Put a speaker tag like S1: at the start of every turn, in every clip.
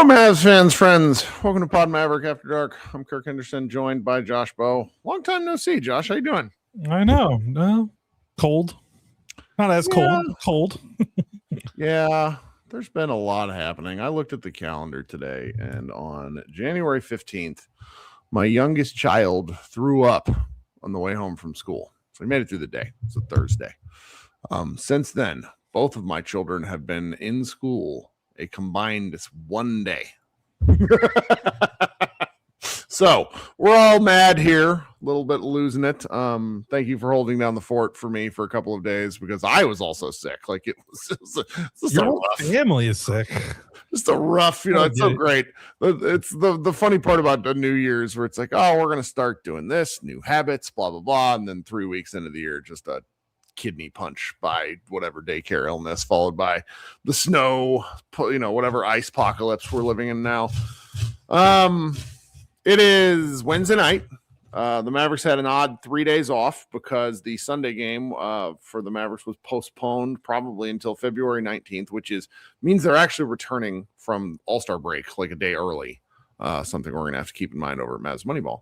S1: Mavs fans, friends. Welcome to Pod Maverick After Dark. I'm Kirk Henderson, joined by Josh Bowe. Long time no see, Josh. How you doing?
S2: I know. Cold. Not as cold. Cold.
S1: Yeah, there's been a lot happening. I looked at the calendar today, and on January 15th, my youngest child threw up on the way home from school. So he made it through the day. It's a Thursday. Since then, both of my children have been in school a combined 1 day. So we're all mad here, a little bit losing it. Thank you for holding down the fort for me for a couple of days because I was also sick. Like it was just
S2: Your
S1: a rough
S2: family is sick.
S1: Just a rough, it's so great. It's the funny part about the New Year's where it's like, oh, we're going to start doing this, new habits, blah, blah, blah. And then 3 weeks into the year, just a kidney punch by whatever daycare illness, followed by the snow, whatever ice apocalypse we're living in now. It is Wednesday night. The Mavericks had an odd 3 days off because the Sunday game for the Mavericks was postponed probably until February 19th, which means they're actually returning from All-Star break like a day early. Something we're going to have to keep in mind over at Mavs Moneyball.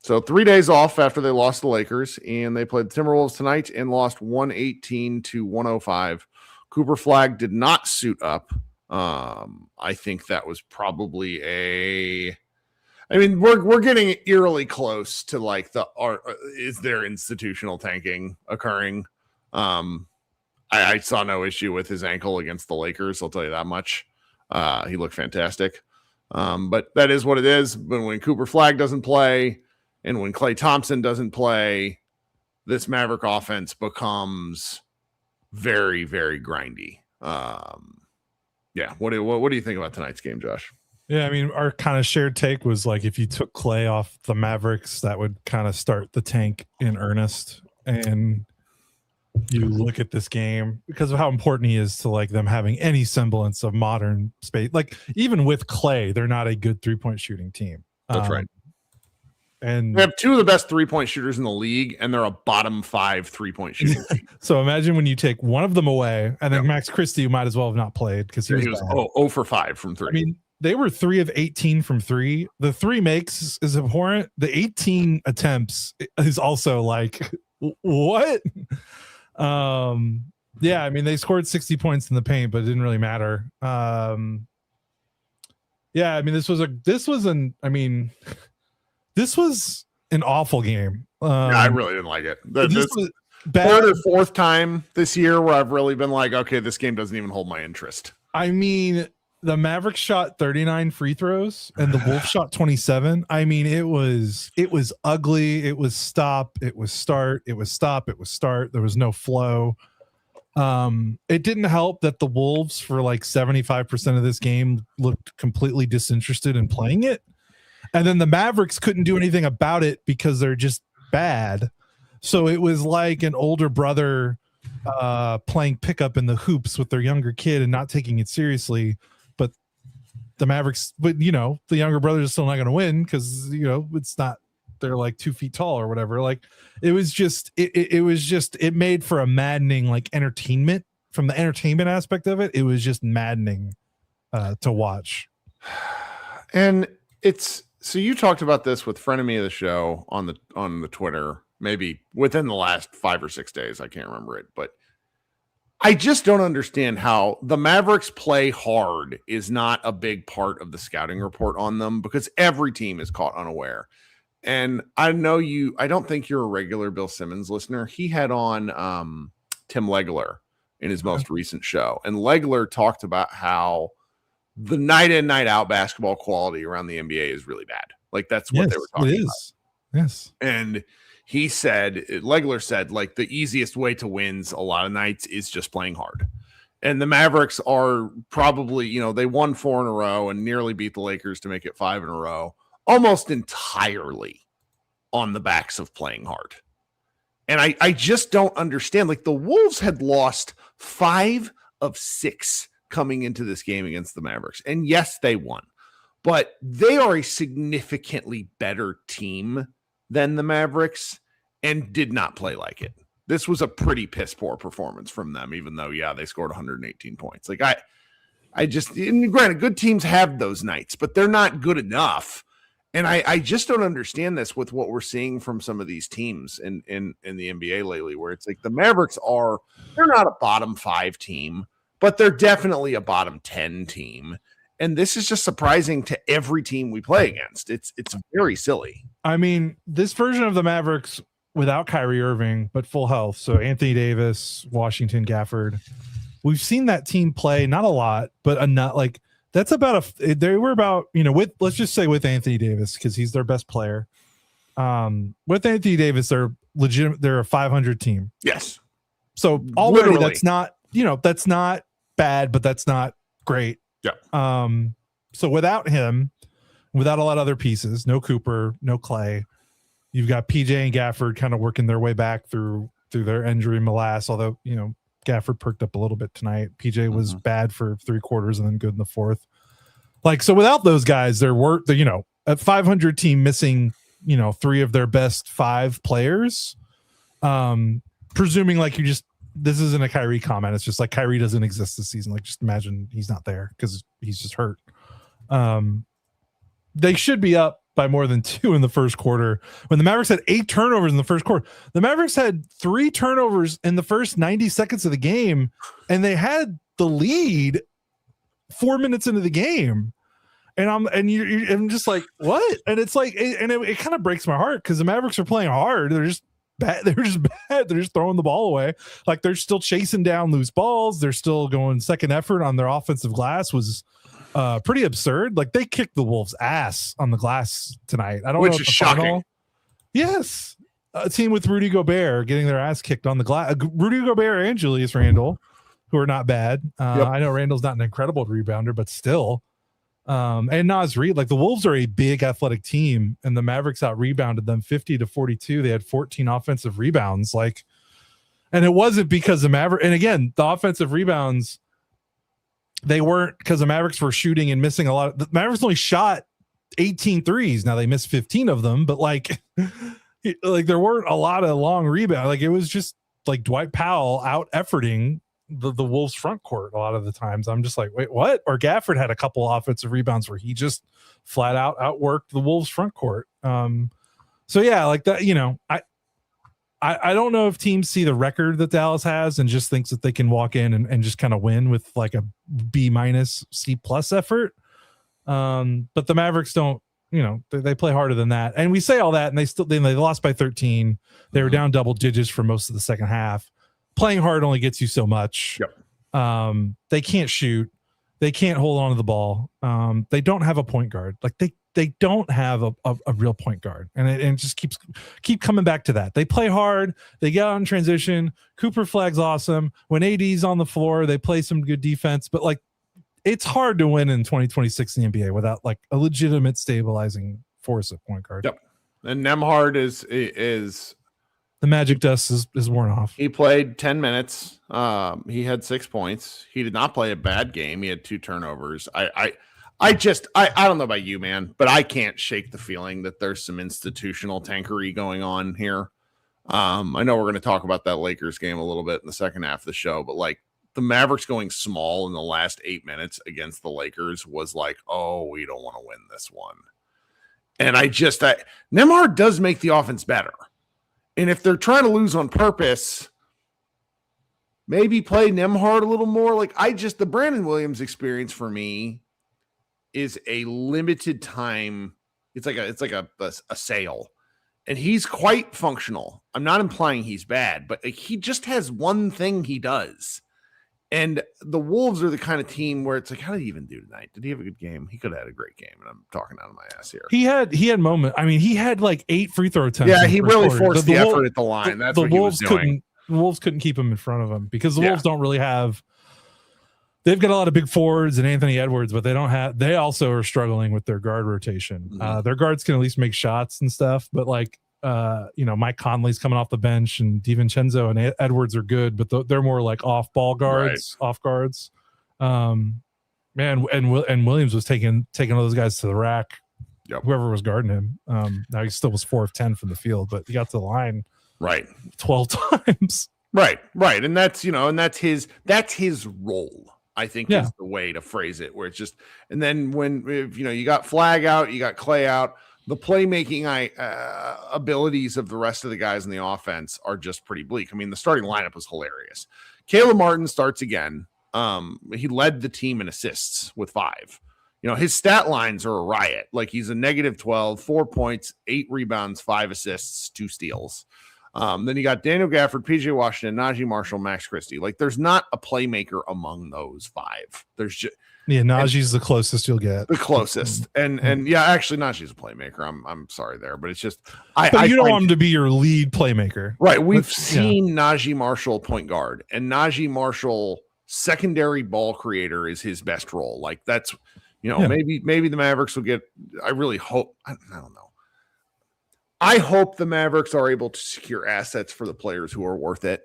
S1: So 3 days off after they lost the Lakers, and they played the Timberwolves tonight and lost 118-105. Cooper Flagg did not suit up. I think that was probably we're getting eerily close to like is there institutional tanking occurring? I saw no issue with his ankle against the Lakers. I'll tell you that much. He looked fantastic. But that is what it is. But when Cooper Flagg doesn't play and when Klay Thompson doesn't play, this Maverick offense becomes very, very grindy. Yeah. What do you think about tonight's game, Josh?
S2: Yeah, I mean, our kind of shared take was like if you took Klay off the Mavericks, that would kind of start the tank in earnest. And you look at this game because of how important he is to like them having any semblance of modern space. Like even with Klay, they're not a good 3-point shooting team.
S1: That's right.
S2: And
S1: they have two of the best 3-point shooters in the league, and they're a bottom 5 3-point shooting team.
S2: So imagine when you take one of them away, and then Max Christie might as well have not played because he was
S1: 0 for 5 from 3.
S2: I mean, they were 3 of 18 from 3. The 3 makes is abhorrent. The 18 attempts is also like what? Yeah, I mean they scored 60 points in the paint, but it didn't really matter. Yeah, I mean this was an awful game.
S1: I really didn't like it.
S2: This was
S1: third or fourth time this year where I've really been like, okay, this game doesn't even hold my interest.
S2: I mean, the Mavericks shot 39 free throws and the Wolves shot 27. I mean, it was ugly. It was stop. It was start. It was stop. It was start. There was no flow. It didn't help that the Wolves for like 75% of this game looked completely disinterested in playing it. And then the Mavericks couldn't do anything about it because they're just bad. So it was like an older brother playing pickup in the hoops with their younger kid and not taking it seriously. But the Mavericks, the younger brother is still not going to win because, it's not, they're like 2 feet tall or whatever. Like it was just, it made for a maddening like entertainment from the entertainment aspect of it. It was just maddening to watch.
S1: And so you talked about this with frenemy of the show on the Twitter, maybe within the last 5 or 6 days. I can't remember it, but I just don't understand how the Mavericks play hard is not a big part of the scouting report on them because every team is caught unaware. And I don't think you're a regular Bill Simmons listener. He had on Tim Legler in his most recent show. And Legler talked about how the night in, night out basketball quality around the NBA is really bad. Like that's what they were talking about.
S2: Yes. And
S1: Legler said, like the easiest way to wins a lot of nights is just playing hard. And the Mavericks are probably, they won 4 in a row and nearly beat the Lakers to make it 5 in a row, almost entirely on the backs of playing hard. And I just don't understand. Like the Wolves had lost 5 of 6 coming into this game against the Mavericks. And yes, they won, but they are a significantly better team than the Mavericks and did not play like it. This was a pretty piss poor performance from them, even though, they scored 118 points. Like and granted, good teams have those nights, but they're not good enough. And I just don't understand this with what we're seeing from some of these teams in the NBA lately, where it's like the Mavericks they're not a bottom 5 team, but they're definitely a bottom 10 team. And this is just surprising to every team we play against. It's very silly.
S2: I mean, this version of the Mavericks without Kyrie Irving, but full health. So Anthony Davis, Washington, Gafford. We've seen that team play, not a lot, but enough. Like that's they were about, let's just say with Anthony Davis, because he's their best player. With Anthony Davis, they're legitimate. They're a 500 team.
S1: Yes.
S2: So already
S1: Literally.
S2: that's not bad, but that's not great.
S1: Yeah.
S2: So without him, without a lot of other pieces, no Cooper, no Klay, you've got PJ and Gafford kind of working their way back through their injury morass. Although, Gafford perked up a little bit tonight. PJ was bad for 3 quarters and then good in the 4th. Like, so without those guys, a 500 team missing, 3 of their best 5 players. Presuming like this isn't a Kyrie comment. It's just like Kyrie doesn't exist this season. Like, just imagine he's not there because he's just hurt. They should be up by more than 2 in the first quarter. When the Mavericks had 8 turnovers in the first quarter, the Mavericks had 3 turnovers in the first 90 seconds of the game, and they had the lead 4 minutes into the game. And I'm just like, what? And it's like, it kind of breaks my heart because the Mavericks are playing hard. They're just bad. They're just throwing the ball away. Like they're still chasing down loose balls. They're still going second effort on their offensive glass was pretty absurd. Like they kicked the Wolves' ass on the glass tonight. I don't know.
S1: Which is shocking.
S2: Final. Yes. A team with Rudy Gobert getting their ass kicked on the glass. Rudy Gobert and Julius Randle, who are not bad.
S1: Yep.
S2: I know Randle's not an incredible rebounder, but still. And Naz Reid, like the Wolves are a big athletic team, and the Mavericks out rebounded them 50-42. They had 14 offensive rebounds. Like, and it wasn't because the Mavericks, and again, the offensive rebounds, they weren't because the Mavericks were shooting and missing a lot. The Mavericks only shot 18 threes. Now they missed 15 of them, but like there weren't a lot of long rebounds. Like it was just like Dwight Powell out efforting the Wolves front court a lot of the times. I'm just like, wait, what? Or Gafford had a couple offensive rebounds where he just flat out outworked the Wolves front court. So yeah, like that, I don't know if teams see the record that Dallas has and just thinks that they can walk in and just kind of win with like a B- C+ effort. But the Mavericks don't, they play harder than that. And we say all that, and they lost by 13. They were down double digits for most of the second half. Playing hard only gets you so much.
S1: Yep.
S2: They can't shoot. They can't hold on to the ball. They don't have a point guard. Like they don't have a real point guard. And it just keep coming back to that. They play hard. They get out in transition. Cooper Flagg's awesome. When AD's on the floor, they play some good defense. But like, it's hard to win in 2026 in the NBA without like a legitimate stabilizing force at point guard.
S1: Yep. And Nembhard is
S2: the magic dust is worn off.
S1: He played 10 minutes. He had 6 points. He did not play a bad game. He had 2 turnovers. I don't know about you, man, but I can't shake the feeling that there's some institutional tankery going on here. I know we're going to talk about that Lakers game a little bit in the second half of the show, but like the Mavericks going small in the last 8 minutes against the Lakers was like, oh, we don't want to win this one. And Nembhard does make the offense better. And if they're trying to lose on purpose, maybe play Nembhard a little more. Like the Brandon Williams experience for me is a limited time. It's like a sale, and he's quite functional. I'm not implying he's bad, but he just has one thing he does. And the Wolves are the kind of team where it's like, how did he even do tonight? Did he have a good game? He could have had a great game, and I'm talking out of my ass here.
S2: He had moments. I mean, he had like 8 free throw attempts.
S1: Yeah, he really forced the effort at the line. That's what he was doing.
S2: The Wolves couldn't keep him in front of him because the Wolves don't really have. They've got a lot of big forwards and Anthony Edwards, but they also are struggling with their guard rotation.
S1: Mm-hmm.
S2: Their guards can at least make shots and stuff, but like, Mike Conley's coming off the bench and DiVincenzo and Edwards are good, but they're more like off ball guards, off guards. And Williams was taking all those guys to the rack.
S1: Yep.
S2: Whoever was guarding him. Now he still was 4 of 10 from the field, but he got to the line 12 times.
S1: Right. And that's his role. I think
S2: Yeah.
S1: is the way to phrase it, where it's just, and then if you got Flagg out, you got Klay out, the playmaking abilities of the rest of the guys in the offense are just pretty bleak. I mean, the starting lineup was hilarious. Caleb Martin starts again. He led the team in assists with 5. His stat lines are a riot. Like, he's a -12, 4 points, 8 rebounds, 5 assists, 2 steals. Then you got Daniel Gafford, PJ Washington, Najee Marshall, Max Christie. Like, there's not a playmaker among those 5. There's just
S2: Najee's the closest you'll get.
S1: The closest, and yeah, actually, Najee's a playmaker. I'm sorry there, but it's just
S2: But you don't want him to be your lead playmaker,
S1: right? We've seen Najee Marshall point guard, and Najee Marshall secondary ball creator is his best role. Like, that's maybe the Mavericks will get. I really hope. I don't know. I hope the Mavericks are able to secure assets for the players who are worth it.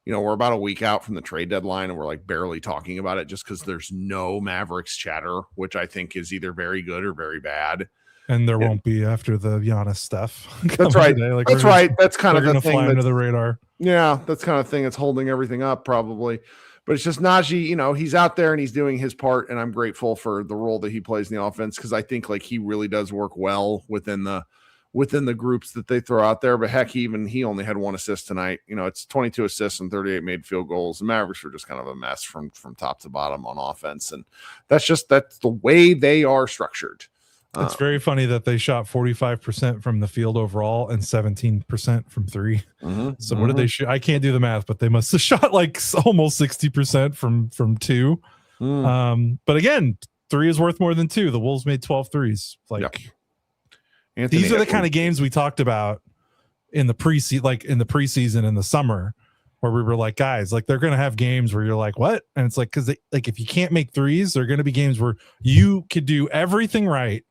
S1: We're about a week out from the trade deadline, and we're like barely talking about it just because there's no Mavericks chatter, which I think is either very good or very bad.
S2: And there won't be after the Giannis stuff.
S1: That's right. Like, that's right. That's kind of the thing
S2: fly under the radar.
S1: Yeah, that's kind of thing that's holding everything up probably. But it's just Najee, he's out there and he's doing his part, and I'm grateful for the role that he plays in the offense, because I think like he really does work well within the groups that they throw out there. But heck, he only had 1 assist tonight. It's 22 assists and 38 made field goals. The Mavericks were just kind of a mess from top to bottom on offense. And that's the way they are structured.
S2: It's very funny that they shot 45% from the field overall and 17% from 3. So what did they shoot? I can't do the math, but they must have shot like almost 60% from 2. But again, 3 is worth more than 2. The Wolves made 12 threes. These are the kind of games we talked about in the preseason in the summer, where we were like, guys, like, they're going to have games where you're like, what? And it's like, because if you can't make threes, there are going to be games where you could do everything right,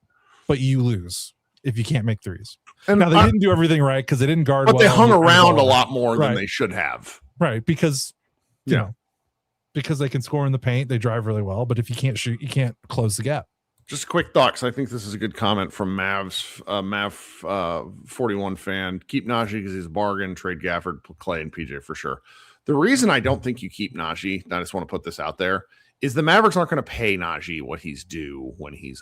S2: but you lose if you can't make threes. And now they didn't do everything right because they didn't guard,
S1: but they hung around a lot more than they should have.
S2: Right, because because they can score in the paint, they drive really well. But if you can't shoot, you can't close the gap.
S1: Just a quick thought, because I think this is a good comment from Mav 41 fan. Keep Najee because he's a bargain. Trade Gafford, Klay, and PJ for sure. The reason I don't think you keep Najee, I just want to put this out there, is the Mavericks aren't going to pay Najee what he's due when he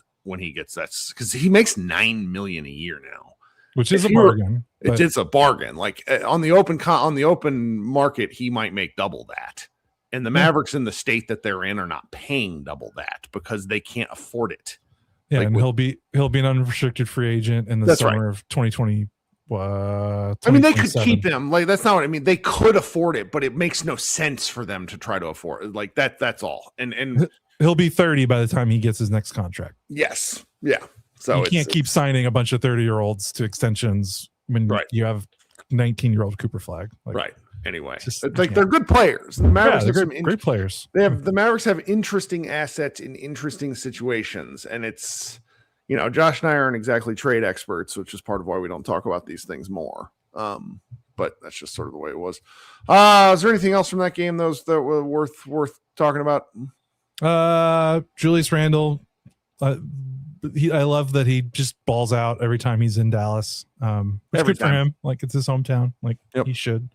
S1: gets that, because he makes $9 million a year now,
S2: which is a bargain.
S1: It is a bargain. Like, on the open market, he might make double that. And the Mavericks in the state that they're in are not paying double that because they can't afford it.
S2: Yeah, and he'll be an unrestricted free agent in the summer of 2020. I
S1: mean, they could keep him. Like, that's not what I mean. They could afford it, but it makes no sense for them to try to afford it. Like, that's all. And
S2: he'll be 30 by the time he gets his next contract.
S1: Yes. Yeah. So
S2: you can't keep signing a bunch of 30-year-olds to extensions when you have 19-year-old Cooper Flagg.
S1: Right. Anyway, it's like, they're good players. The Mavericks are
S2: great players.
S1: The Mavericks have interesting assets in interesting situations, and it's, Josh and I aren't exactly trade experts, which is part of why we don't talk about these things more. But that's just sort of the way it was. Is there anything else from that game that were worth talking about?
S2: Julius Randle. I love that he just balls out every time he's in Dallas. It's good for him. Like, it's his hometown. Like, he should.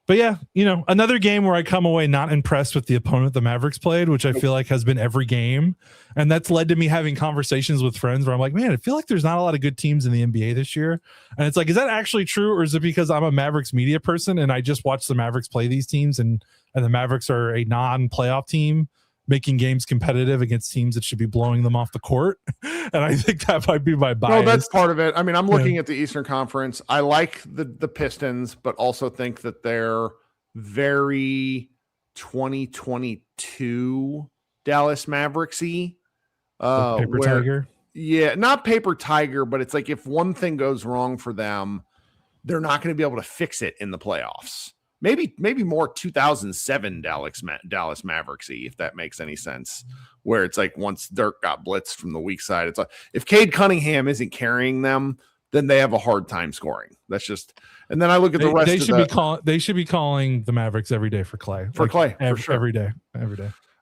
S2: But yeah, another game where I come away not impressed with the opponent the Mavericks played, which I feel like has been every game. And that's led to me having conversations with friends where I'm like, man, I feel like there's not a lot of good teams in the NBA this year. And it's like, is that actually true? Or is it because I'm a Mavericks media person and I just watch the Mavericks play these teams and the Mavericks are a non-playoff team making games competitive against teams that should be blowing them off the court? And I think that might be my bias.
S1: No, that's part of it. I mean, I'm looking at the Eastern Conference. I like the Pistons, but also think that they're very 2022 Dallas Mavericks-y.
S2: Paper tiger?
S1: Yeah, not paper tiger, but it's like, if one thing goes wrong for them, they're not going to be able to fix it in the playoffs. Maybe more 2007 Dallas Mavericks-y, if that makes any sense, where it's like, once Dirk got blitzed from the weak side, it's like, if Cade Cunningham isn't carrying them, then they have a hard time scoring. That's just, and then I look at the rest.
S2: They should be calling the Mavericks every day for Klay.
S1: For sure.
S2: Every day.
S1: I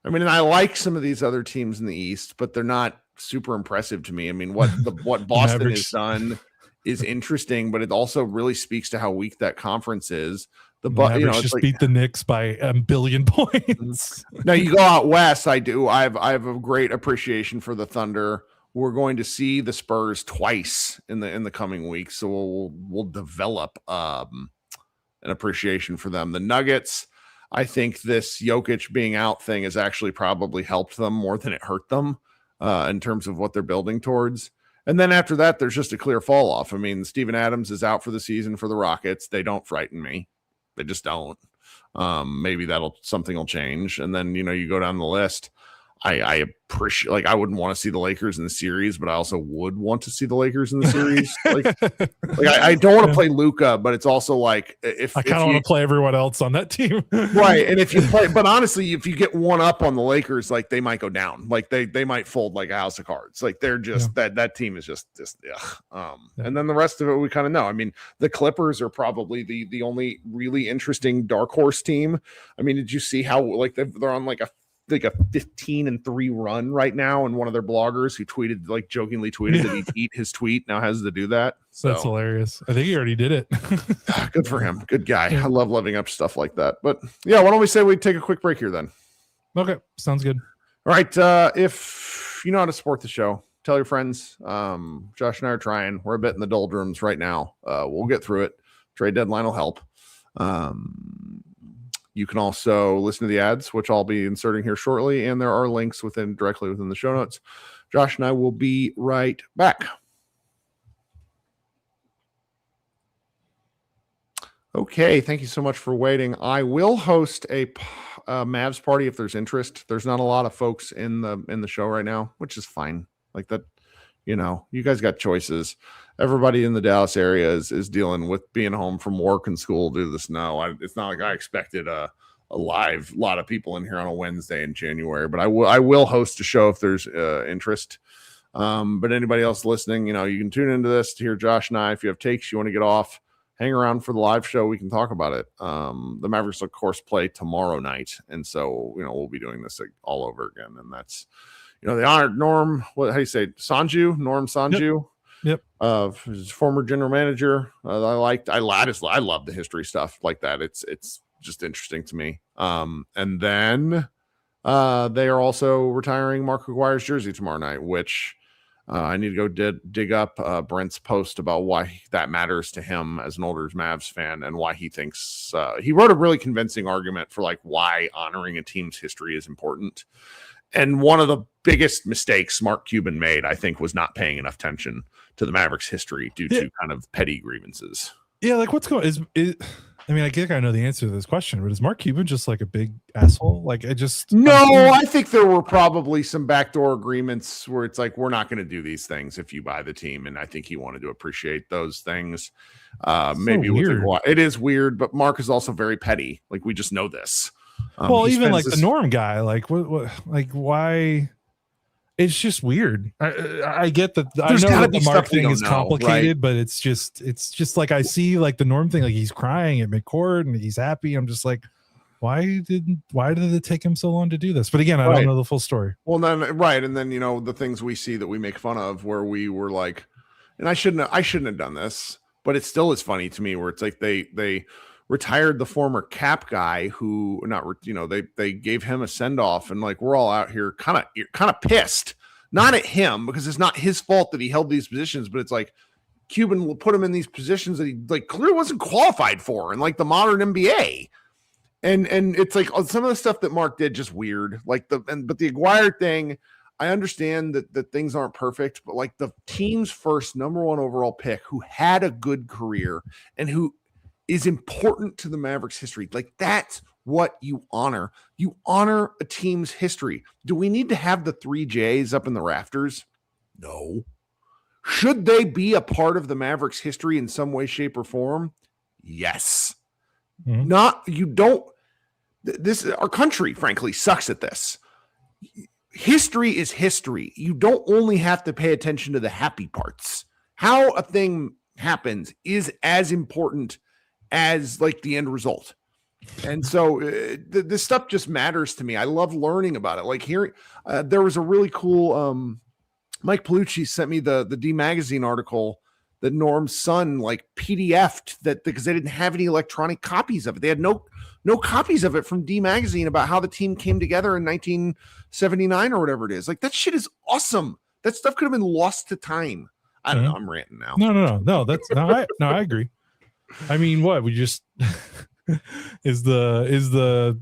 S1: mean, and I like some of these other teams in the East, but they're not super impressive to me. I mean, what Boston has done is interesting, but it also really speaks to how weak that conference is. The
S2: Mavericks just beat the Knicks by a billion points.
S1: Now you go out west. I have a great appreciation for the Thunder. We're going to see the Spurs twice in the coming weeks, so we'll develop an appreciation for them. The Nuggets, I think this Jokic being out thing has actually probably helped them more than it hurt them in terms of what they're building towards. And then after that, there's just a clear fall off. I mean, Steven Adams is out for the season for the Rockets. They don't frighten me. They just don't. Maybe something will change. And then, you go down the list. I appreciate, like, I wouldn't want to see the Lakers in the series, but I also would want to see the Lakers in the series. I don't want to play Luka, but it's also like, if
S2: I kind of want to play everyone else on that team.
S1: Right. And if you play, but honestly, if you get one up on the Lakers, like, they might go down, like they might fold like a house of cards. Like, they're just that team is just and then the rest of it, we kind of know. I mean, the Clippers are probably the only really interesting dark horse team. I mean, did you see how, like, they're on like a 15-3 run right now, and one of their bloggers who jokingly tweeted that he'd eat his tweet now has to do that. So
S2: that's hilarious. I think he already did it.
S1: Good for him. Good guy. I love living up stuff like that. But yeah, why don't we say we take a quick break here then?
S2: Okay, sounds good.
S1: All right. If you know how to support the show, tell your friends. Josh and I are trying. We're a bit in the doldrums right now. We'll get through it. Trade deadline will help. You can also listen to the ads, which I'll be inserting here shortly, and there are links directly within the show notes. Josh and I will be right back. Okay, thank you so much for waiting. I will host a Mavs party if there's interest. There's not a lot of folks in the show right now, which is fine. Like that, you guys got choices. Everybody in the Dallas area is dealing with being home from work and school due to the snow. It's not like I expected a lot of people in here on a Wednesday in January, but I will host a show if there's interest. But anybody else listening, you can tune into this to hear Josh and I. If you have takes you want to get off, hang around for the live show. We can talk about it. The Mavericks, of course, play tomorrow night, and so we'll be doing this all over again. And that's the honored Norm. How do you say Norm Sanju?
S2: Yep.
S1: His former general manager. I love the history stuff like that. It's just interesting to me. And then they are also retiring Mark Aguirre's jersey tomorrow night, which I need to go dig up Brent's post about why that matters to him as an older Mavs fan, and why he thinks he wrote a really convincing argument for like why honoring a team's history is important. And one of the biggest mistakes Mark Cuban made, I think, was not paying enough attention to the Mavericks history due to kind of petty grievances.
S2: Yeah, like what's going on? I think I know the answer to this question, but is Mark Cuban just like a big asshole? Like,
S1: I think there were probably some backdoor agreements where it's like, we're not going to do these things if you buy the team. And I think he wanted to appreciate those things. Maybe
S2: weird.
S1: It is weird, but Mark is also very petty. Like, we just know this.
S2: Even like the Norm guy, like what, like why? It's just weird. I get that. I know that the Mark thing is complicated, right? But it's just like I see like the Norm thing, like he's crying at midcourt and he's happy. I'm just like, why did it take him so long to do this? But again, I don't know the full story.
S1: Well, then right, and then the things we see that we make fun of, where we were like, and I shouldn't have done this, but it still is funny to me, where it's like they retired the former Cap guy who they gave him a send-off, and like we're all out here kind of pissed, not at him because it's not his fault that he held these positions, but it's like Cuban will put him in these positions that he like clearly wasn't qualified for in like the modern NBA. And it's like some of the stuff that Mark did just weird, like but the Aguirre thing, I understand that things aren't perfect, but like the team's first number 1 overall pick who had a good career and who is important to the Mavericks history. Like, that's what you honor. You honor a team's history. Do we need to have the 3 J's up in the rafters? No. Should they be a part of the Mavericks history in some way, shape, or form? Yes. Mm-hmm. Our country, frankly, sucks at this. History is history. You don't only have to pay attention to the happy parts. How a thing happens is as important as like the end result. And so this stuff just matters to me. I love learning about it. Like hearing, there was a really cool, Mike Palucci sent me the D Magazine article that Norm's son like PDF'd that because they didn't have any electronic copies of it. They had no copies of it from D Magazine about how the team came together in 1979 or whatever it is. Like that shit is awesome. That stuff could have been lost to time. I don't know. I'm ranting now.
S2: No. That's I agree. I mean, what we just is the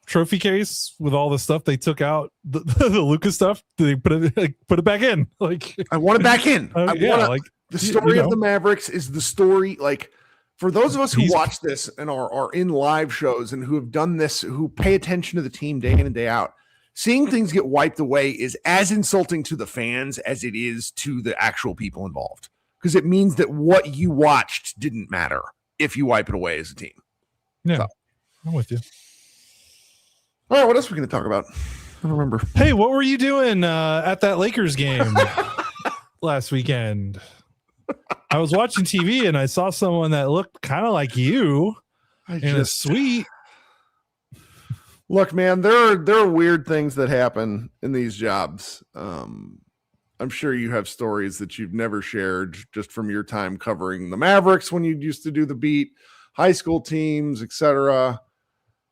S2: trophy case with all the stuff they took out the Luka stuff. They put it back in. Like
S1: I want it back in. The story
S2: of
S1: the Mavericks is the story. Like for those of us who watch this and are in live shows and who have done this, who pay attention to the team day in and day out, seeing things get wiped away is as insulting to the fans as it is to the actual people involved. Because it means that what you watched didn't matter if you wipe it away as a team.
S2: Yeah, so. I'm with you.
S1: All right, what else are we going to talk about? I don't remember.
S2: Hey, what were you doing at that Lakers game last weekend? I was watching TV and I saw someone that looked kind of like you in a suite.
S1: Look, man, there are weird things that happen in these jobs. I'm sure you have stories that you've never shared just from your time covering the Mavericks when you used to do the beat, high school teams, etc.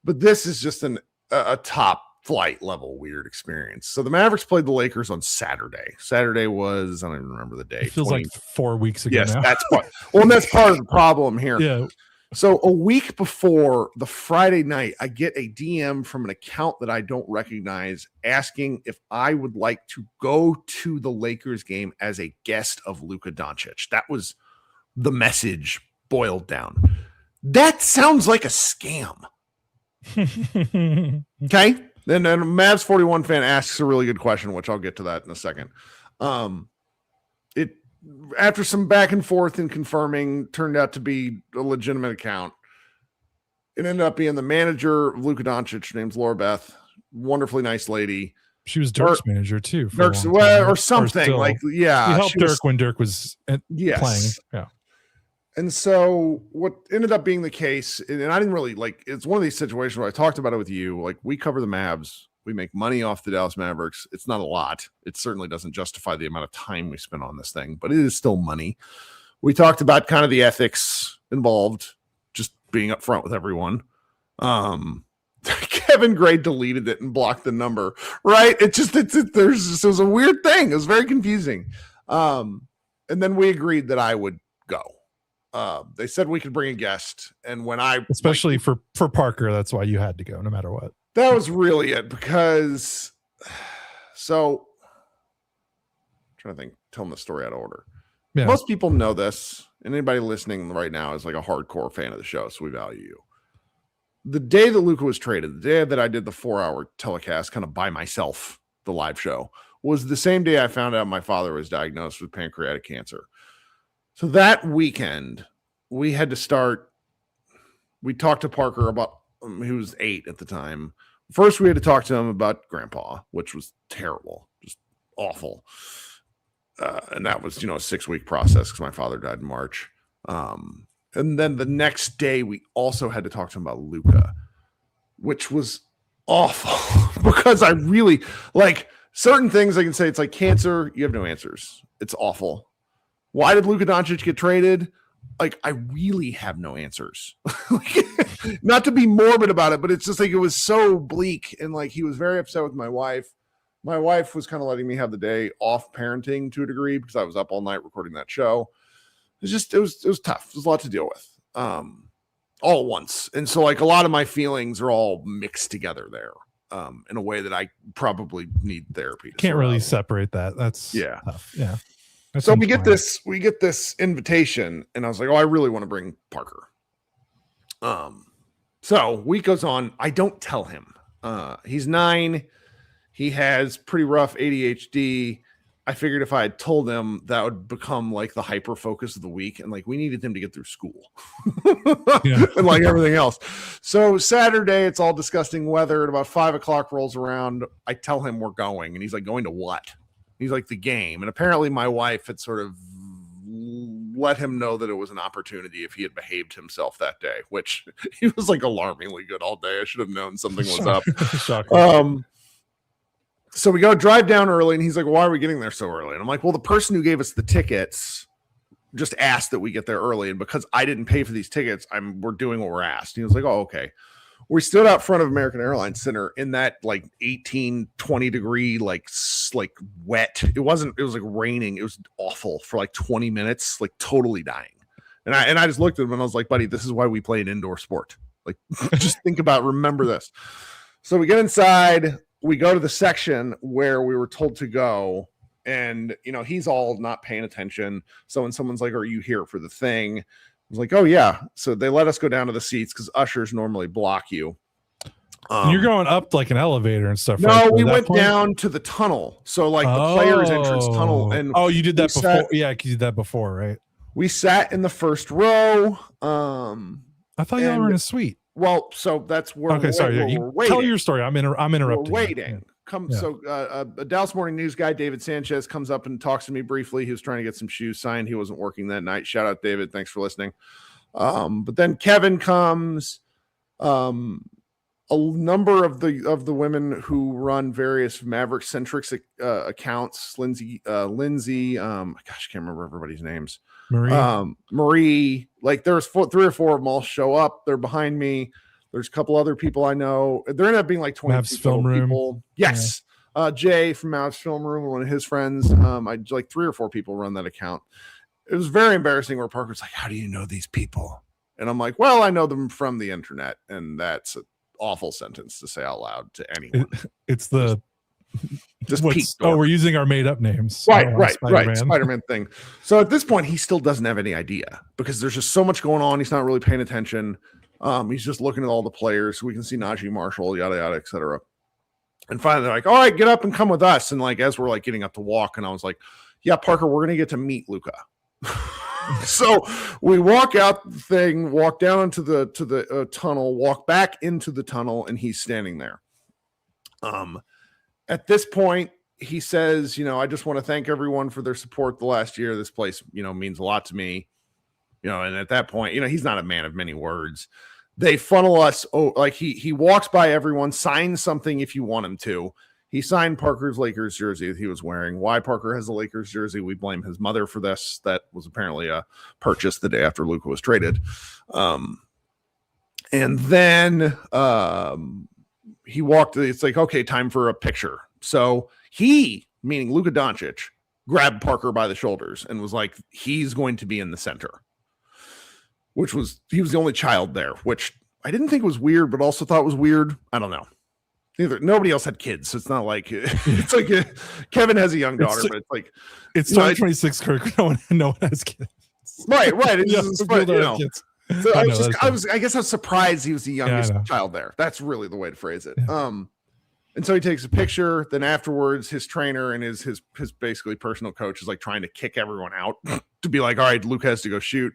S1: But this is just a top flight level weird experience. So the Mavericks played the Lakers on Saturday. Saturday was, I don't even remember the day.
S2: It feels like 4 weeks ago.
S1: Yes,
S2: now.
S1: that's part of the problem here.
S2: Yeah.
S1: So a week before the Friday night, I get a DM from an account that I don't recognize asking if I would like to go to the Lakers game as a guest of Luka Doncic. That was the message boiled down. That sounds like a scam. Okay. Then a Mavs 41 fan asks a really good question, which I'll get to that in a second. After some back and forth and confirming, turned out to be a legitimate account. It ended up being the manager of Luka Doncic. Her name's Laura Beth. Wonderfully nice lady.
S2: She was Dirk's manager too.
S1: Dirk's, or something
S2: He helped Dirk when Dirk was playing. Yeah.
S1: And so what ended up being the case, and I didn't really it's one of these situations where I talked about it with you. Like we cover the Mavs. We make money off the Dallas Mavericks. It's not a lot. It certainly doesn't justify the amount of time we spend on this thing, but it is still money. We talked about kind of the ethics involved, just being upfront with everyone. Kevin Gray deleted it and blocked the number, right? It was a weird thing. It was very confusing. And then we agreed that I would go. They said we could bring a guest. And when
S2: especially for Parker, that's why you had to go no matter what.
S1: That was really it because I'm trying to think, telling the story out of order. Yeah. Most people know this, and anybody listening right now is like a hardcore fan of the show, so we value you. The day that Luka was traded, the day that I did the 4-hour telecast kind of by myself, the live show, was the same day I found out my father was diagnosed with pancreatic cancer. So that weekend, we had to start. We talked to Parker about, he was 8 at the time. First, we had to talk to him about Grandpa, which was terrible, just awful. And that was, a 6-week process because my father died in March. And then the next day, we also had to talk to him about Luka, which was awful because I really certain things I can say. It's like cancer. You have no answers. It's awful. Why did Luka Doncic get traded? I really have no answers. Not to be morbid about it, but it's just it was so bleak. And he was very upset with my wife. My wife was kind of letting me have the day off parenting to a degree because I was up all night recording that show. It was tough. There's a lot to deal with all at once. And so a lot of my feelings are all mixed together there in a way that I probably need therapy.
S2: Can't really separate that. That's tough. Yeah.
S1: So we get this invitation, and I was like, oh, I really want to bring Parker. So week goes on. I don't tell him. He's 9. He has pretty rough ADHD. I figured if I had told him, that would become the hyper focus of the week. And we needed him to get through school and everything else. So Saturday, it's all disgusting weather. At about 5:00 rolls around. I tell him we're going, and he's like, going to what? He's like, the game. And apparently my wife had sort of let him know that it was an opportunity if he had behaved himself that day, which he was alarmingly good all day. I should have known something was up. So we go drive down early, and he's like, why are we getting there so early? And I'm like, well, the person who gave us the tickets just asked that we get there early. And because I didn't pay for these tickets, we're doing what we're asked. He was like, oh, okay. We stood out front of American Airlines Center in that like 18, 20 degree, like wet. It was like raining. It was awful for like 20 minutes, like totally dying. And I just looked at him and I was like, buddy, this is why we play an indoor sport. Like, just remember this. So we get inside, we go to the section where we were told to go. And, he's all not paying attention. So when someone's like, are you here for the thing? I was like, oh, yeah. So they let us go down to the seats because ushers normally block you.
S2: You're going up like an elevator and stuff.
S1: No,
S2: right?
S1: we went down to the tunnel. So like the players' entrance tunnel. And
S2: you did that before. Yeah, you did that before, right?
S1: We sat in the first row.
S2: I thought y'all were in a suite.
S1: Well, so that's where we're waiting.
S2: Tell your story. I'm interrupting.
S1: We're waiting. So a Dallas Morning News guy, David Sanchez, comes up and talks to me briefly. He was trying to get some shoes signed. He wasn't working that night. Shout out, David. Thanks for listening. But then Kevin comes. A number of the women who run various Maverick-centric accounts, Lindsay, gosh, I can't remember everybody's names. Marie, like there's 3 or 4 of them all show up. They're behind me. There's a couple other people I know. There ended up being like 20
S2: Mavs Film
S1: people.
S2: Room.
S1: Yes. Yeah. Jay from Mavs Film Room, one of his friends. I like 3 or 4 people run that account. It was very embarrassing where Parker's like, how do you know these people? And I'm like, well, I know them from the internet. And that's an awful sentence to say out loud to anyone.
S2: It's the
S1: just
S2: we're using our made up names.
S1: Right. Spider-Man thing. So at this point, he still doesn't have any idea because there's just so much going on. He's not really paying attention. He's just looking at all the players. We can see Najee Marshall, yada, yada, et cetera. And finally they're like, all right, get up and come with us. And like, as we're like getting up to walk, and I was like, yeah, Parker, we're going to get to meet Luka. So we walk out the thing, walk down into the tunnel, walk back into the tunnel, and he's standing there. At this point, he says, I just want to thank everyone for their support the last year. This place, means a lot to me. And at that point, he's not a man of many words. They funnel us. Oh, like he walks by everyone, signs something if you want him to. He signed Parker's Lakers jersey that he was wearing. Why Parker has a Lakers jersey, we blame his mother for this. That was apparently a purchase the day after Luka was traded. And then he walked. It's like, okay, time for a picture. So he, meaning Luka Doncic, grabbed Parker by the shoulders and was like, he's going to be in the center. He was the only child there, which I didn't think was weird, but also thought was weird. I don't know. Nobody else had kids, so it's not like it's like Kevin has a young daughter, but it's like
S2: it's 2026, Kirk. No one has kids.
S1: Right. It's just fun, So I guess I was surprised he was the youngest child there. That's really the way to phrase it. Yeah. And so he takes a picture. Then afterwards, his trainer and his basically personal coach is like trying to kick everyone out to be like, all right, Luke has to go shoot.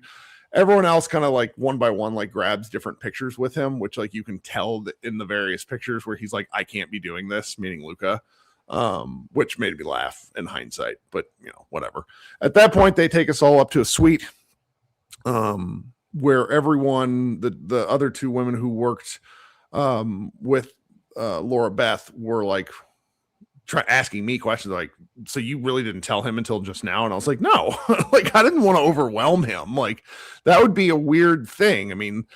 S1: Everyone else kind of like one by one, like grabs different pictures with him, which like you can tell that in the various pictures where he's like, I can't be doing this, meaning Luka, which made me laugh in hindsight, but whatever. At that point, they take us all up to a suite where everyone, the other 2 women who worked with Laura Beth were like asking me questions like, so you really didn't tell him until just now? And I was like, no, like I didn't want to overwhelm him. Like that would be a weird thing. I mean,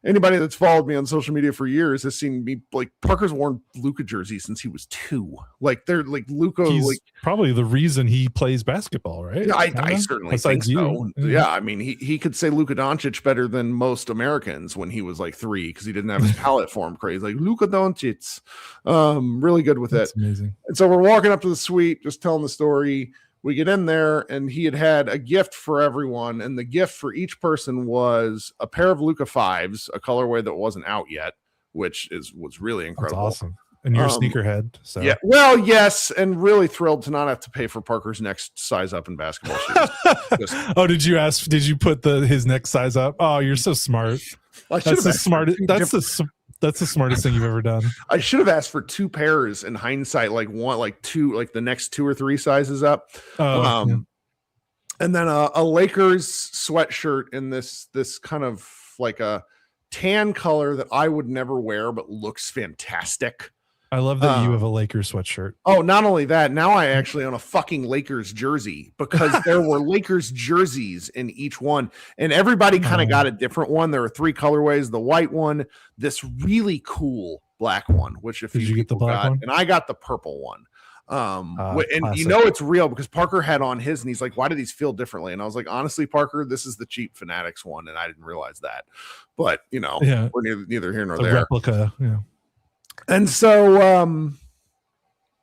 S1: anybody that's followed me on social media for years has seen me like Parker's worn Luka jerseys since he was 2. Like they're like Luka, like
S2: probably the reason he plays basketball, right?
S1: Yeah, I certainly think so. Yeah, I mean he could say Luka Doncic better than most Americans when he was like 3 because he didn't have his palate form crazy. Like Luka Doncic, really good with it.
S2: Amazing.
S1: And so we're walking up to the suite, just telling the story. We get in there, and he had a gift for everyone, and the gift for each person was a pair of Luka 5s, a colorway that wasn't out yet, which was really incredible.
S2: That's awesome. And you're a sneakerhead, so
S1: yeah. Well, yes, and really thrilled to not have to pay for Parker's next size up in basketball shoes.
S2: Did you ask? Did you put his next size up? Oh, you're so smart. That's the smartest. That's the smartest thing you've ever done.
S1: I should have asked for 2 pairs in hindsight, like one, like 2, like the next 2 or 3 sizes up. And then a Lakers sweatshirt in this kind of like a tan color that I would never wear, but looks fantastic.
S2: I love that you have a Lakers sweatshirt.
S1: Oh, not only that, now I actually own a fucking Lakers jersey because there were Lakers jerseys in each one, and everybody kind of got a different one. There were 3 colorways: the white one, this really cool black one, which if
S2: Did you get the black one?
S1: and I got the purple one. And
S2: classic.
S1: you know it's real because Parker had on his, and he's like, "Why do these feel differently?" And I was like, "Honestly, Parker, this is the cheap Fanatics one, and I didn't realize that." But you know, we're neither here nor there.
S2: Replica, yeah.
S1: And so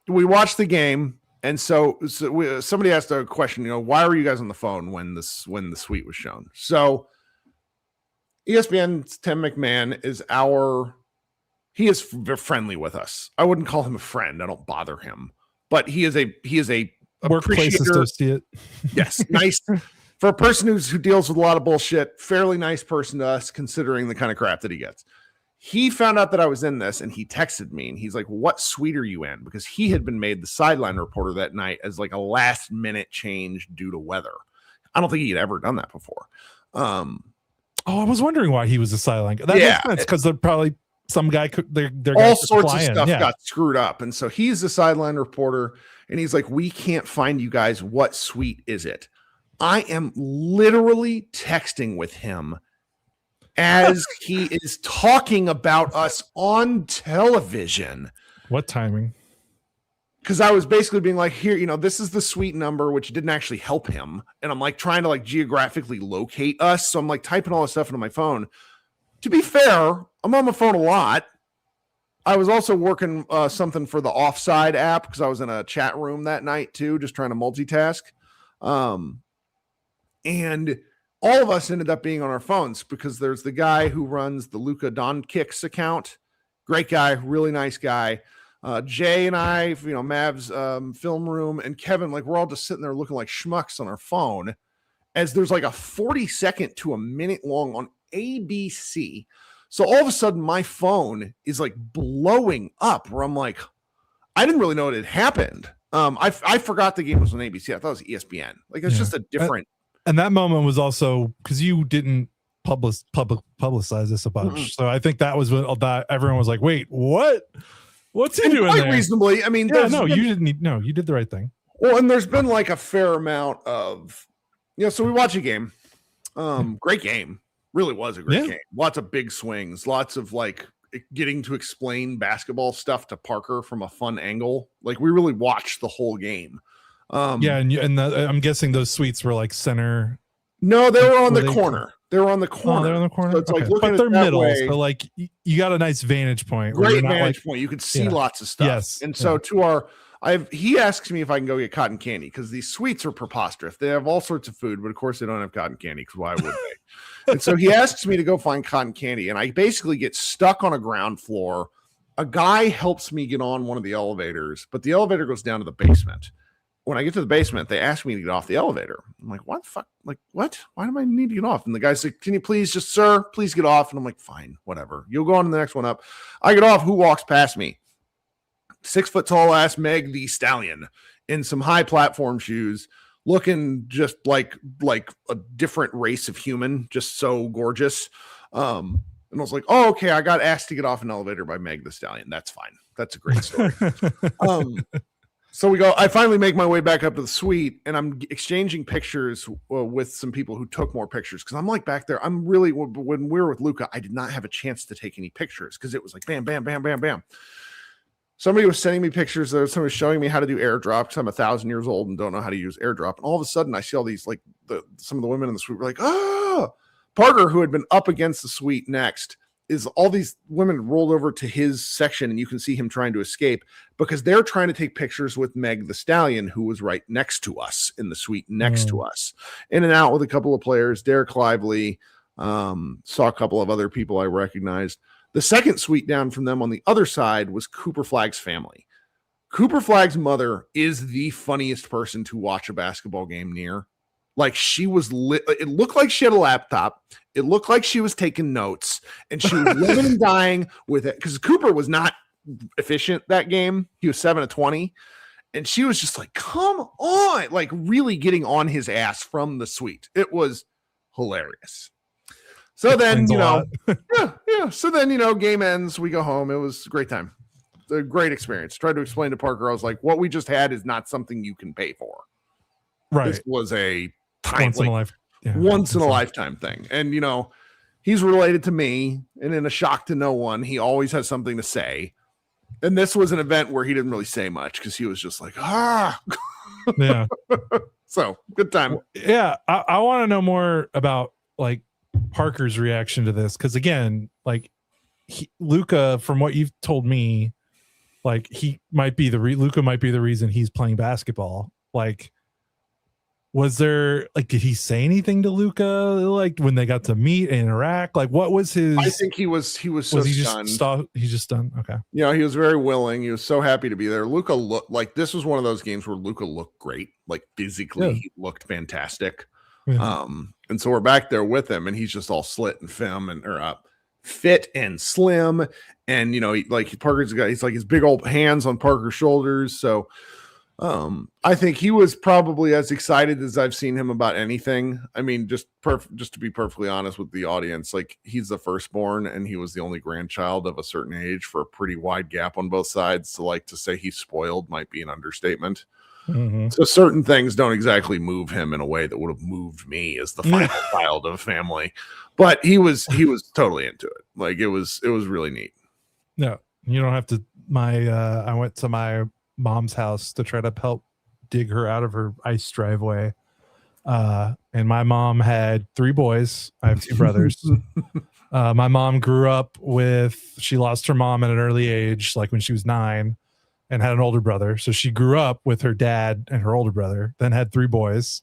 S1: we watched the game, and so somebody asked a question. You know, why were you guys on the phone when the suite was shown? So ESPN's Tim McMahon is he is friendly with us. I wouldn't call him a friend. I don't bother him. But he is a
S2: workplace associate.
S1: Yes, nice for a person who deals with a lot of bullshit. Fairly nice person to us, considering the kind of crap that he gets. He found out that I was in this, and he texted me, and he's like, "What suite are you in?" Because he had been made the sideline reporter that night as like a last minute change due to weather. I don't think he had ever done that before. I
S2: was wondering why he was a sideline. That makes sense because they're probably. Some guy could their
S1: all sorts of stuff got screwed up. And so he's the sideline reporter, and he's like, "We can't find you guys. What suite is it?" I am literally texting with him as he is talking about us on television.
S2: What timing?
S1: Because I was basically being like, "Here, this is the suite number," which didn't actually help him. And I'm like trying to like geographically locate us. So I'm like typing all this stuff into my phone. To be fair, I'm on my phone a lot. I was also working something for the Offside app because I was in a chat room that night too, just trying to multitask. And all of us ended up being on our phones because there's the guy who runs the Luka Doncic account. Great guy, really nice guy. Jay and I, Mavs film room, and Kevin, like we're all just sitting there looking like schmucks on our phone as there's like a 40-second to a minute long on ABC. So all of a sudden my phone is like blowing up where I'm like, I didn't really know it had happened. I forgot the game was on ABC. I thought it was ESPN. Like it's just a different.
S2: And that moment was also because you didn't publicize this a bunch. Mm-hmm. So I think that was what everyone was like, wait, what? What's he doing
S1: quite
S2: there?
S1: Reasonably. I mean,
S2: you didn't. No, you did the right thing.
S1: Well, and there's been like a fair amount of, so we watch a game. Great game. Really was a great game. Lots of big swings, lots of like getting to explain basketball stuff to Parker from a fun angle. Like we really watched the whole game.
S2: I'm guessing those suites were like center.
S1: No, they were on the corner. They were on the corner.
S2: Oh, they're on the corner.
S1: So it's like
S2: but they're middle. So like you got a nice vantage point.
S1: Great vantage point. You could see lots of stuff.
S2: Yes.
S1: And so he asks me if I can go get cotton candy because these suites are preposterous. They have all sorts of food, but of course they don't have cotton candy because why would they? And so he asks me to go find cotton candy, and I basically get stuck on a ground floor. A guy helps me get on one of the elevators, but the elevator goes down to the basement. When I get to the basement, they ask me to get off the elevator. I'm like, what the fuck? Like, what? Why do I need to get off? And the guy's like, can you please please get off? And I'm like, fine, whatever. You'll go on to the next one up. I get off. Who walks past me? 6 foot tall ass Meg the Stallion in some high platform shoes, looking just like a different race of human, just so gorgeous. And I was like, oh, okay, I got asked to get off an elevator by Meg the Stallion. That's fine. That's a great story. So I finally make my way back up to the suite, and I'm exchanging pictures with some people who took more pictures. Cause I'm like back there. I'm really, when we were with Luka, I did not have a chance to take any pictures cause it was like, bam, bam, bam, bam, bam. Somebody was sending me pictures. Somebody was showing me how to do airdrop because I'm 1,000 years old and don't know how to use airdrop. And all of a sudden I see all these, like some of the women in the suite were like, Parker, who had been up against the suite next, is all these women rolled over to his section, and you can see him trying to escape because they're trying to take pictures with Meg the Stallion, who was right next to us in the suite next to us. In and out with a couple of players, Derek Lively, saw a couple of other people I recognized. The second suite down from them on the other side was Cooper Flagg's family. Cooper Flagg's mother is the funniest person to watch a basketball game near. Like she was it looked like she had a laptop. It looked like she was taking notes, and she was living and dying with it because Cooper was not efficient that game. He was 7 of 20, and she was just like, come on, like really getting on his ass from the suite. It was hilarious. So then, So then, game ends. We go home. It was a great time. a great experience. Tried to explain to Parker, I was like, what we just had is not something you can pay for.
S2: Right.
S1: This was a time,
S2: once
S1: in a lifetime thing. And, he's related to me, and in a shock to no one, he always has something to say. And this was an event where he didn't really say much because he was just like,
S2: Yeah.
S1: So good time.
S2: Yeah. I want to know more about like Parker's reaction to this. Cause again, like Luka, from what you've told me, like Luka might be the reason he's playing basketball. Like, was there did he say anything to Luka like when they got to meet and interact? Like, what was his?
S1: I think he was so stunned.
S2: He's just done. Okay.
S1: He was very willing. He was so happy to be there. Luka looked like this was one of those games where Luka looked great. Like physically, he looked fantastic.
S2: Yeah.
S1: And so we're back there with him, and he's just all slit and fit and slim. And Parker's got he's like his big old hands on Parker's shoulders. So I think he was probably as excited as I've seen him about anything. I mean, just to be perfectly honest with the audience, like he's the firstborn and he was the only grandchild of a certain age for a pretty wide gap on both sides. So to say he's spoiled might be an understatement.
S2: Mm-hmm.
S1: So certain things don't exactly move him in a way that would have moved me as the final child of a family. But he was totally into it. Like it was really neat.
S2: No, you don't have to. I went to my mom's house to try to help dig her out of her ice driveway. And my mom had 3 boys. I have 2 brothers. My mom grew up she lost her mom at an early age, like when she was 9, and had an older brother. So she grew up with her dad and her older brother, then had 3 boys.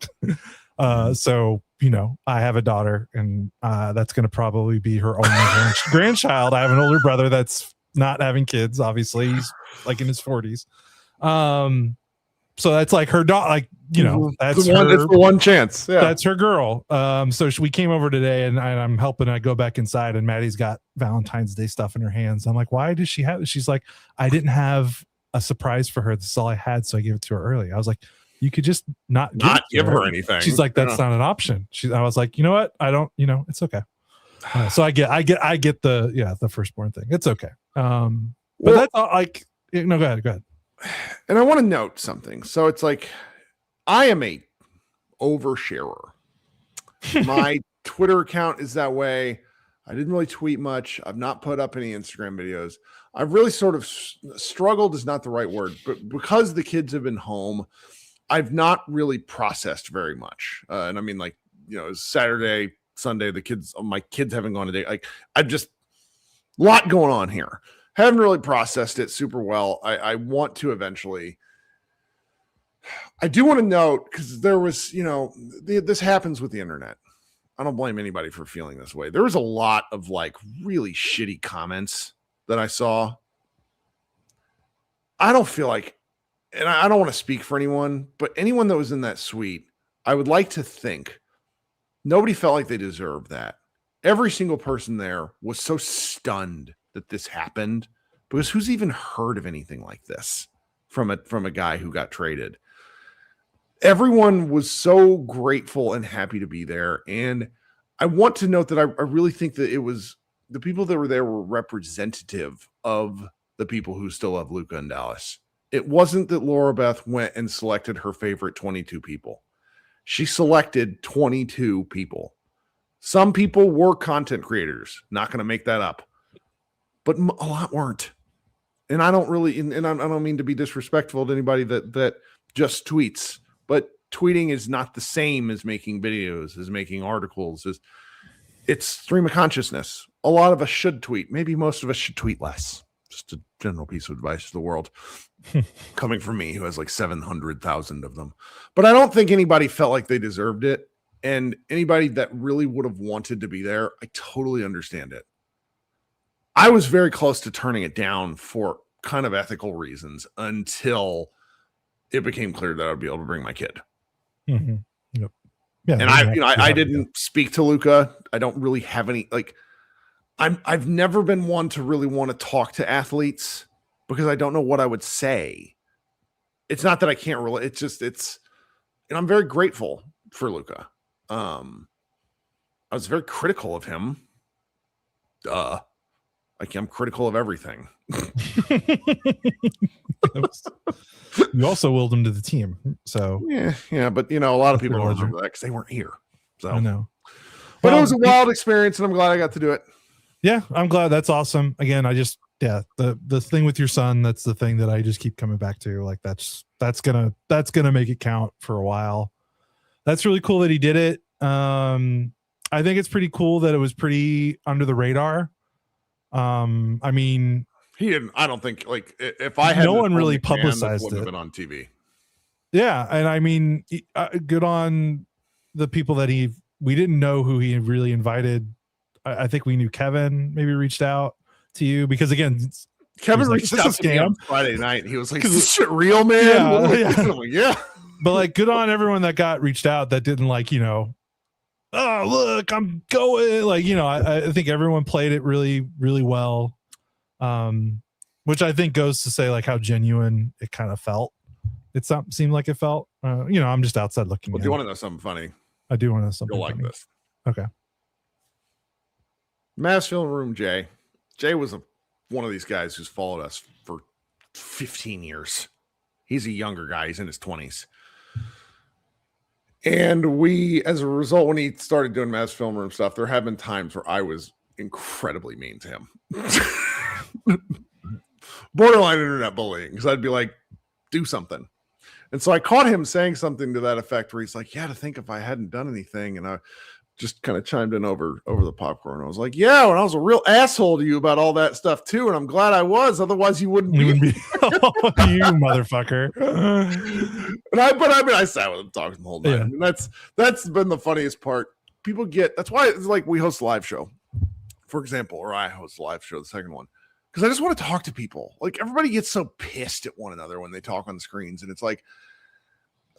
S2: So, I have a daughter, and that's going to probably be her only grandchild. I have an older brother that's not having kids. Obviously, he's like in his 40s. So that's like her daughter, that's
S1: the one chance. Yeah.
S2: That's her girl. So we came over today, and I'm helping. I go back inside, and Maddie's got Valentine's Day stuff in her hands. I'm like, why does she have it? She's like, I didn't have a surprise for her. This is all I had, so I gave it to her early. I was like, you could just not give her
S1: anything.
S2: She's like, that's not an option. I was like, you know what? I don't. It's okay. So I get the firstborn thing. It's okay. But that's all, like, no, go ahead.
S1: And I want to note something. So it's like, I am a oversharer. My Twitter account is that way. I didn't really tweet much. I've not put up any Instagram videos. I've really sort of struggled is not the right word, but because the kids have been home, I've not really processed very much. And I mean, it's Saturday, Sunday, my kids haven't gone a day. Like I've just a lot going on here. Haven't really processed it super well. I want to eventually. I do want to note, because there was, this happens with the internet. I don't blame anybody for feeling this way. There was a lot of really shitty comments that I saw. I don't feel like, and I don't want to speak for anyone, but anyone that was in that suite, I would like to think nobody felt like they deserved that. Every single person there was so stunned that this happened, because who's even heard of anything like this from a guy who got traded? Everyone was so grateful and happy to be there. And I want to note that I really think that it was the people that were there were representative of the people who still love Luka in Dallas. It wasn't that Laura Beth went and selected her favorite 22 people. She selected 22 people. Some people were content creators, not going to make that up, but a lot weren't. And I don't really, and I don't mean to be disrespectful to anybody that just tweets, but tweeting is not the same as making videos, as making articles. It's stream of consciousness. A lot of us should tweet. Maybe most of us should tweet less. Just a general piece of advice to the world coming from me, who has 700,000 of them. But I don't think anybody felt like they deserved it. And anybody that really would have wanted to be there, I totally understand it. I was very close to turning it down for kind of ethical reasons until it became clear that I'd be able to bring my kid.
S2: Mm-hmm. Yep. Yeah,
S1: and I didn't speak to Luka. I don't really have any, I've never been one to really want to talk to athletes because I don't know what I would say. It's not that I can't relate. And I'm very grateful for Luka. I was very critical of him. Like I'm critical of everything.
S2: You also willed him to the team, so
S1: yeah. But a lot of people don't remember that because they weren't here. So
S2: I know.
S1: But it was a wild experience, and I'm glad I got to do it.
S2: Yeah, I'm glad. That's awesome. Again, the thing with your son, that's the thing that I just keep coming back to. Like that's gonna make it count for a while. That's really cool that he did it. I think it's pretty cool that it was pretty under the radar. I mean,
S1: he didn't. I don't think like if I had
S2: no one really publicized it.
S1: Wouldn't have been on TV.
S2: Yeah, and I mean, good on the people that we didn't know who he really invited. I think we knew Kevin maybe reached out to you because again,
S1: Kevin reached out to me on Friday night. He was like, "Is this shit real, man?" Yeah.
S2: But like, good on everyone that got reached out that didn't like, oh look, I'm going. Like, I think everyone played it really, really well. Which I think goes to say like how genuine it kind of felt. It seemed like it felt. I'm just outside looking.
S1: Well, do you want to know something funny?
S2: I do want to know something.
S1: You'll like
S2: funny.
S1: this.
S2: Okay.
S1: Mavs film room, Jay. Jay was one of these guys who's followed us for 15 years. He's a younger guy. He's in his 20s. And we, as a result, when he started doing Mavs film room stuff, there have been times where I was incredibly mean to him. Borderline internet bullying, because I'd be like, do something. And so I caught him saying something to that effect where he's like, yeah, to think if I hadn't done anything. And I just kind of chimed in over the popcorn. I was like, yeah, when I was a real asshole to you about all that stuff too. And I'm glad I was. Otherwise you wouldn't be.
S2: You motherfucker.
S1: I sat with him talking the whole night. Yeah. And that's been the funniest part. People that's why it's like we host a live show, for example, or I host a live show, the second one. Because I just want to talk to people. Like everybody gets so pissed at one another when they talk on the screens. And it's like,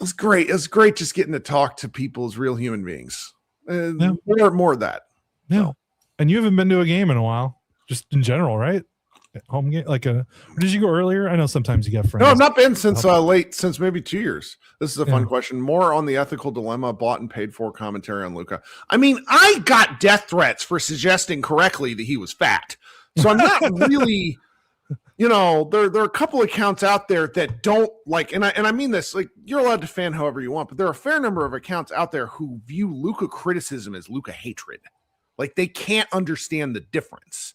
S1: it's great. It's great just getting to talk to people as real human beings. More of that.
S2: Yeah. So. And you haven't been to a game in a while, just in general, right? Home game, or did you go earlier? I know sometimes you get friends.
S1: No, I've not been since maybe 2 years. This is a fun question. More on the ethical dilemma, bought and paid for commentary on Luka. I mean, I got death threats for suggesting correctly that he was fat. So I'm not really, there are a couple accounts out there that don't like, and I mean this, like you're allowed to fan however you want, but there are a fair number of accounts out there who view Luka criticism as Luka hatred. Like they can't understand the difference.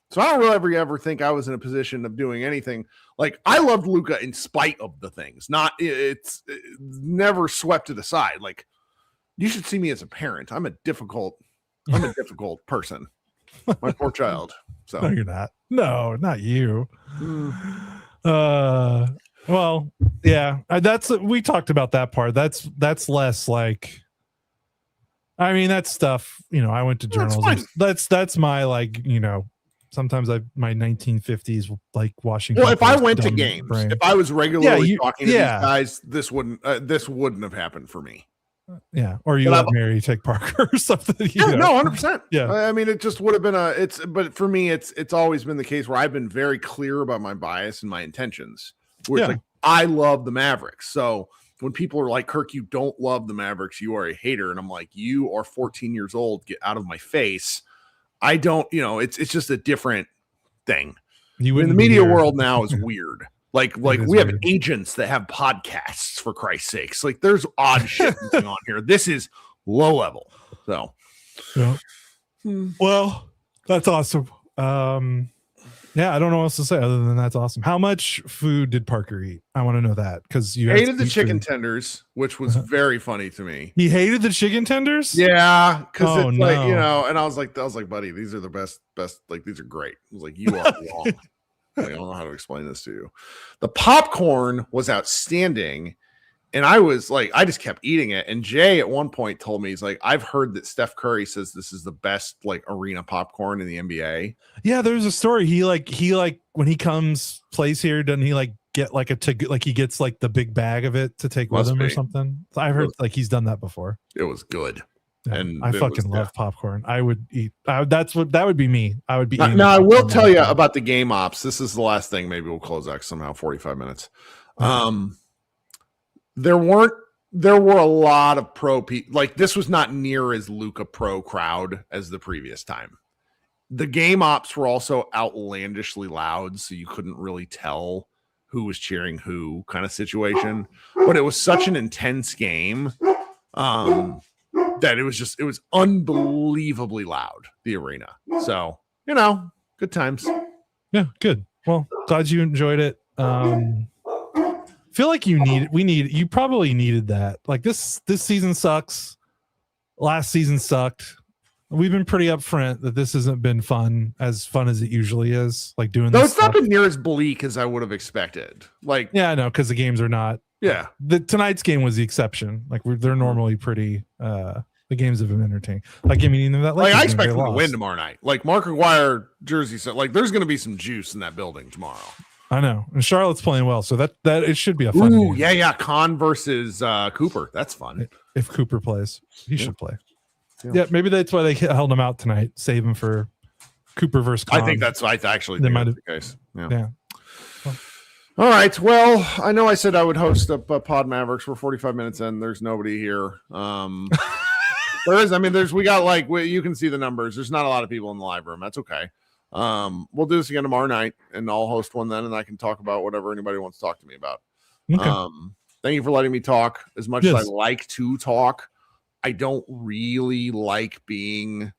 S1: So I don't really ever think I was in a position of doing anything. Like I loved Luka in spite of the things. It's never swept it aside. Like you should see me as a parent. I'm a difficult person. My poor child. So
S2: no, you're not. No, not you. Well, yeah. We talked about that part. That's less like. I mean, that's stuff. I went to journalism. That's my like. Sometimes my 1950s like Washington.
S1: Well, if I went to games, if I was regularly talking to these guys, this wouldn't have happened for me.
S2: Yeah, or you let Mary take Parker or something.
S1: Yeah, no, 100%.
S2: Yeah,
S1: I mean, it just would have been but for me, it's always been the case where I've been very clear about my bias and my intentions. Where it's like I love the Mavericks, so when people are like, Kirk, you don't love the Mavericks, you are a hater, and I'm like, you are 14 years old, get out of my face. I don't, it's just a different thing. In the media world now is weird. Like we have agents that have podcasts, for Christ's sakes. Like there's odd shit going on here. This is low level. So,
S2: well, that's awesome. Yeah, I don't know what else to say other than that's awesome. How much food did Parker eat? I want to know that because you
S1: hated the chicken tenders, which was very funny to me.
S2: He hated the chicken tenders?
S1: Yeah, because it's like, and I was like, buddy, these are the best, like these are great. I was like, you are wrong. I don't know how to explain this to you. The popcorn was outstanding. And I was like, I just kept eating it. And Jay at one point told me, he's like, I've heard that Steph Curry says this is the best like arena popcorn in the NBA.
S2: Yeah, there's a story. He when he plays here, doesn't he like get like he gets like the big bag of it to take with him or something? I've heard like he's done that before.
S1: It was good.
S2: Yeah, and I fucking love popcorn. I would eat. That would be me. I would be.
S1: Now I will tell you about the game ops. This is the last thing. Maybe we'll close that somehow. 45 minutes. There were a lot of pro people. Like this was not near as Luka pro crowd as the previous time. The game ops were also outlandishly loud, so you couldn't really tell who was cheering who, kind of situation. But it was such an intense game that it was unbelievably loud, the arena. So, good times.
S2: Yeah, good. Well, glad you enjoyed it. Feel like you probably needed that. Like this season sucks. Last season sucked. We've been pretty upfront that this hasn't been as fun as it usually is. Like doing this.
S1: It's not been near as bleak as I would have expected. Like,
S2: yeah, I know, because the games are not.
S1: Yeah,
S2: tonight's game was the exception. Like they're normally pretty. The games have been entertaining. Like, I mean, that
S1: I expect them to win tomorrow night. Like Mark Aguirre jersey set. Like, there's going to be some juice in that building tomorrow.
S2: I know, and Charlotte's playing well, so that it should be a fun game.
S1: Yeah. Con versus Cooper. That's fun.
S2: If Cooper plays, he should play. Yeah, maybe that's why they held him out tonight. Save him for Cooper versus Con.
S1: I think that's actually the case. Yeah.
S2: Well,
S1: all right. Well, I know I said I would host up Pod Mavericks. We're 45 minutes in. There's nobody here. There is. I mean, we got you can see the numbers. There's not a lot of people in the live room. That's okay. We'll do this again tomorrow night, and I'll host one then, and I can talk about whatever anybody wants to talk to me about. Okay. Thank you for letting me talk. As much as I like to talk, I don't really like being.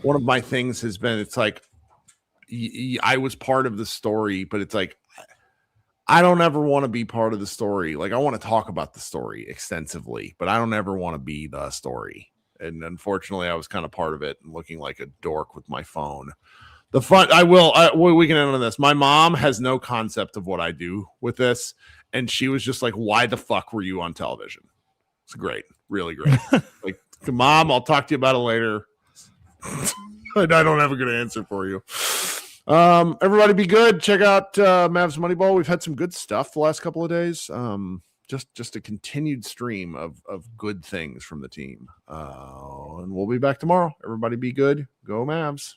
S1: One of my things has been, it's like I was part of the story, but it's like I don't ever want to be part of the story. Like, I want to talk about the story extensively, but I don't ever want to be the story. And unfortunately, I was kind of part of it and looking like a dork with my phone. We can end on this. My mom has no concept of what I do with this. And she was just like, why the fuck were you on television? It's great. Really great. Like, Mom, I'll talk to you about it later. I don't have a good answer for you. Everybody be good. Check out Mavs Moneyball. We've had some good stuff the last couple of days. Just a continued stream of good things from the team. And we'll be back tomorrow. Everybody be good. Go Mavs.